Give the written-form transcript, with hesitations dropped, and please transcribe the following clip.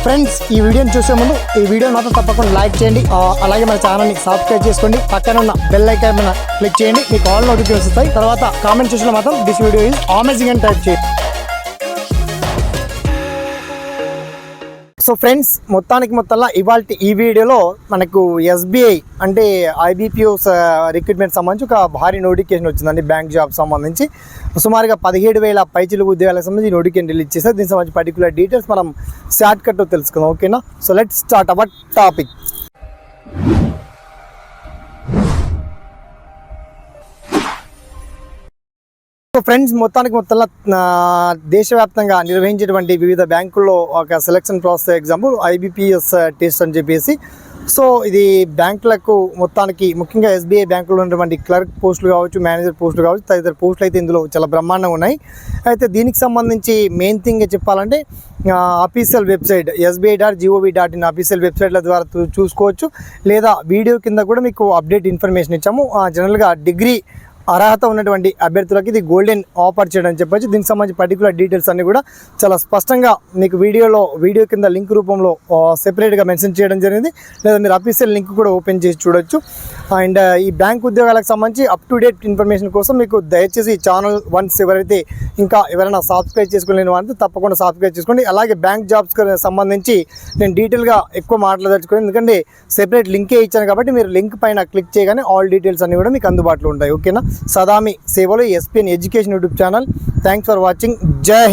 Friends, ఈ వీడియోని చూసే ముందు ఈ వీడియోని మాత్రం తప్పకుండా లైక్ చేయండి. అలాగే మన ఛానల్ని సబ్స్క్రైబ్ చేసుకోండి. పక్కన ఉన్న బెల్ ఐకాన్ మీద క్లిక్ చేయండి. మీకు ఆల్ నోటిఫికేషన్స్ వస్తాయి. తర్వాత కామెంట్ సెక్షన్లో మాత్రం దిస్ వీడియో ఈజ్ అమేజింగ్ అని టైప్ చేయండి. సో ఫ్రెండ్స్, మొత్తంలో ఇవాళ ఈ వీడియోలో మనకు ఎస్బీఐ అంటే ఐబీపీఎస్ రిక్రూట్మెంట్ సంబంధించి ఒక భారీ నోటిఫికేషన్ వచ్చిందండి. బ్యాంక్ జాబ్ సంబంధించి సుమారుగా 17,000 పైచిలుకు ఉద్యోగాలకు సంబంధించి నోటిఫికేషన్ రిలీజ్ చేశారు. దీనికి సంబంధించి పర్టికులర్ డీటెయిల్స్ మనం షార్ట్ కట్లో తెలుసుకుందాం. ఓకేనా? So let's start our topic. So friends, మొత్తంలో దేశవ్యాప్తంగా నిర్వహించేటువంటి వివిధ బ్యాంకుల్లో ఒక selection process example IBPS test అని చెప్పేసి. సో ఇది బ్యాంకులకు మొత్తానికి ముఖ్యంగా ఎస్బీఐ బ్యాంకులో ఉన్నటువంటి క్లర్క్ పోస్టులు కావచ్చు, మేనేజర్ పోస్టులు కావచ్చు, తదితర పోస్టులు అయితే ఇందులో చాలా బ్రహ్మాండంగా ఉన్నాయి. అయితే దీనికి సంబంధించి మెయిన్ థింగ్ చెప్పాలంటే అఫీషియల్ వెబ్సైట్ sbi.gov.in అఫీషియల్ వెబ్సైట్ల ద్వారా చూసుకోవచ్చు. లేదా వీడియో కింద కూడా మీకు అప్డేట్ ఇన్ఫర్మేషన్ ఇచ్చాము. జనరల్గా డిగ్రీ అర్హత ఉన్నటువంటి అభ్యర్థులకి ఇది గోల్డెన్ ఆపర్చునిటీ అని చెప్పొచ్చు. దీనికి సంబంధించి పర్టికులర్ డీటెయిల్స్ అన్ని కూడా చాలా స్పష్టంగా మీకు వీడియో కింద లింక్ రూపంలో సెపరేట్గా మెన్షన్ చేయడం జరిగింది. లేదా మీరు అఫీషియల్ లింక్ కూడా ఓపెన్ చేసి చూడొచ్చు. అండ్ ఈ బ్యాంక్ ఉద్యోగాలకు సంబంధించి అప్ టు డేట్ ఇన్ఫర్మేషన్ కోసం మీకు దయచేసి ఛానల్ వన్స్ ఎవరైనా సబ్స్క్రైబ్ చేసుకోలేని వారంటే తప్పకుండా సబ్స్క్రైబ్ చేసుకోండి. అలాగే బ్యాంక్ జాబ్స్కి సంబంధించి నేను డీటెయిల్గా ఎక్కువ మాట్లాడదలుచుకోండి, ఎందుకంటే సెపరేట్ లింకే ఇచ్చాను కాబట్టి మీరు లింక్ పైన క్లిక్ చేయగానే ఆల్ డీటెయిల్స్ అన్ని కూడా మీకు అందుబాటులో ఉంటాయి. ఓకేనా? సదామి సేవలో SPN education YouTube channel. Thanks for watching. జై హింద్.